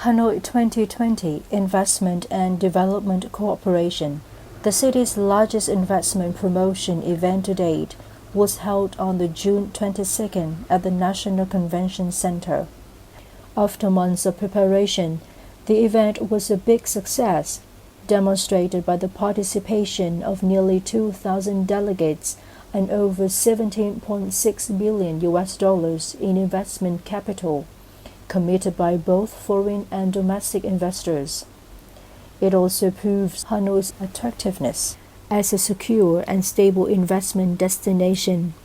Hanoi 2020 Investment and Development Cooperation, the city's largest investment promotion event to date, was held on the June 22nd at the National Convention Center. After months of preparation, the event was a big success, demonstrated by the participation of nearly 2,000 delegates and over $17.6 billion in investment capital, committed by both foreign and domestic investors. It also proves Hanoi's attractiveness as a secure and stable investment destination.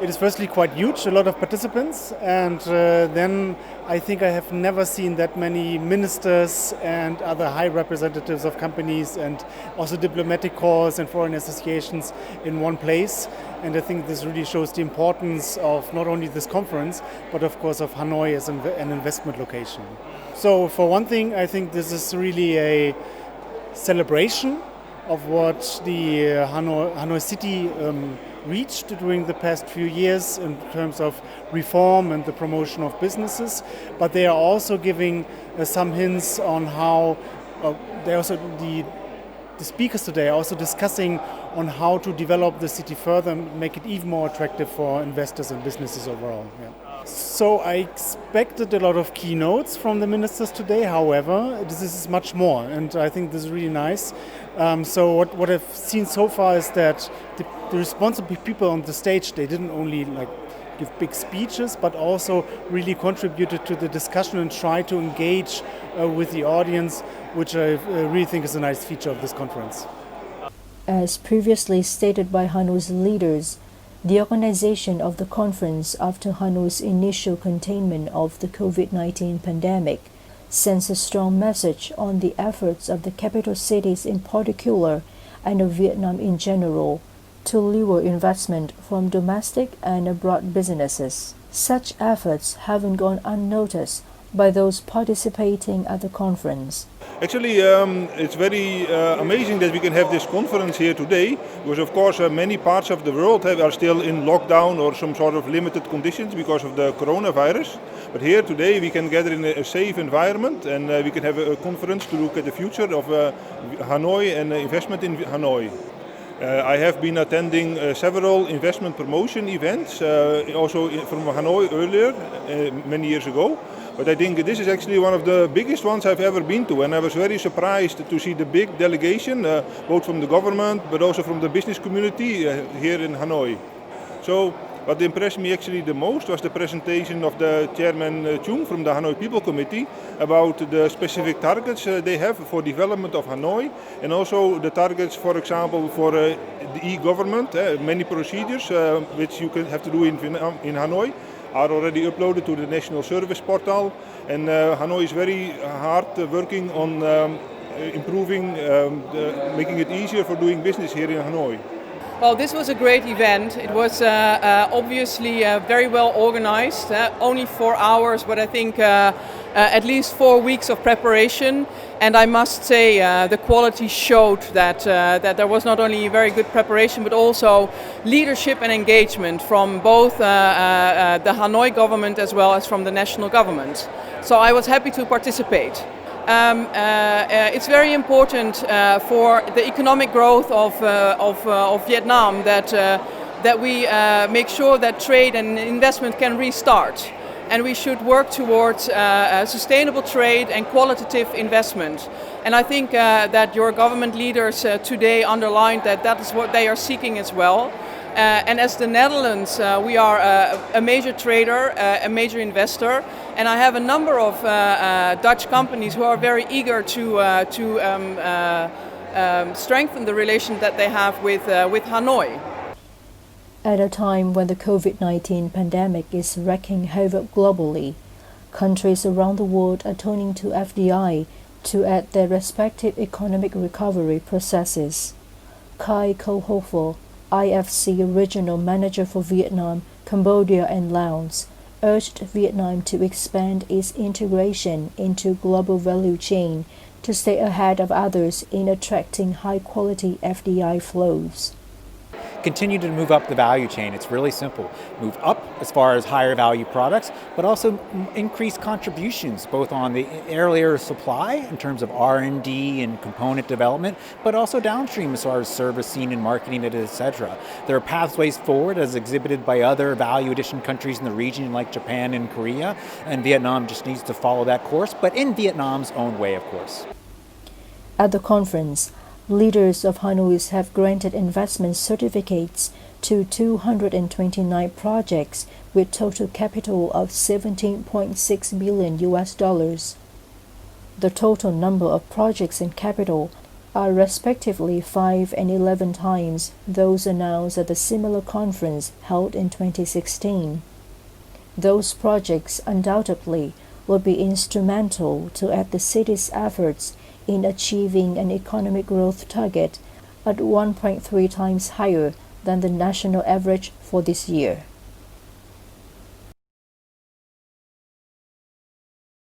It is firstly quite huge, a lot of participants, and then I think I have never seen that many ministers and other high representatives of companies and also diplomatic corps and foreign associations in one place. And I think this really shows the importance of not only this conference, but of course of Hanoi as an investment location. So for one thing, I think this is really a celebration of what the Hanoi city reached during the past few years in terms of reform and the promotion of businesses, but they are also giving some hints on how the speakers today are also discussing on how to develop the city further and make it even more attractive for investors and businesses overall. Yeah. So I expected a lot of keynotes from the ministers today. However, this is much more, and I think this is really nice. So what I've seen so far is that the responsible people on the stage, they didn't only give big speeches, but also really contributed to the discussion and try to engage with the audience, which I really think is a nice feature of this conference. As previously stated by Hanoi's leaders, the organization of the conference after Hanoi's initial containment of the COVID-19 pandemic sends a strong message on the efforts of the capital cities in particular and of Vietnam in general to lure investment from domestic and abroad businesses. Such efforts haven't gone unnoticed by those participating at the conference. Actually, it's very amazing that we can have this conference here today, because of course many parts of the world are still in lockdown or some sort of limited conditions because of the coronavirus. But here today we can gather in a safe environment, and we can have a conference to look at the future of Hanoi and investment in Hanoi. I have been attending several investment promotion events, also from Hanoi earlier, many years ago. But I think this is actually one of the biggest ones I've ever been to, and I was very surprised to see the big delegation, both from the government but also from the business community here in Hanoi. So what impressed me actually the most was the presentation of the chairman Chung from the Hanoi People Committee about the specific targets they have for development of Hanoi, and also the targets, for example, for the e-government. Many procedures which you have to do in Hanoi are already uploaded to the National Service Portal, and Hanoi is very hard working on improving, making it easier for doing business here in Hanoi. Well, this was a great event. It was obviously very well organized, only 4 hours, but I think at least 4 weeks of preparation. And I must say the quality showed that there was not only very good preparation, but also leadership and engagement from both the Hanoi government as well as from the national government. So I was happy to participate. It's very important for the economic growth of Vietnam that we make sure that trade and investment can restart. And we should work towards sustainable trade and qualitative investment. And I think that your government leaders today underlined that that is what they are seeking as well. And as the Netherlands, we are a major trader, a major investor, and I have a number of Dutch companies who are very eager to strengthen the relation that they have with Hanoi. At a time when the COVID-19 pandemic is wreaking havoc globally, countries around the world are turning to FDI to add their respective economic recovery processes. Kai Ko Ho, IFC Regional Manager for Vietnam, Cambodia and Laos, urged Vietnam to expand its integration into global value chain to stay ahead of others in attracting high-quality FDI flows. continue to move up the value chain. It's really simple. Move up as far as higher value products, but also increase contributions both on the earlier supply in terms of R&D and component development, but also downstream as far as servicing and marketing it, etc. There are pathways forward as exhibited by other value addition countries in the region like Japan and Korea, and Vietnam just needs to follow that course, but in Vietnam's own way, of course. At the conference, leaders of Hanois have granted investment certificates to 229 projects with total capital of $17.6 billion US. The total number of projects in capital are respectively 5 and 11 times those announced at a similar conference held in 2016. Those projects undoubtedly will be instrumental to aid the city's efforts in achieving an economic growth target at 1.3 times higher than the national average for this year.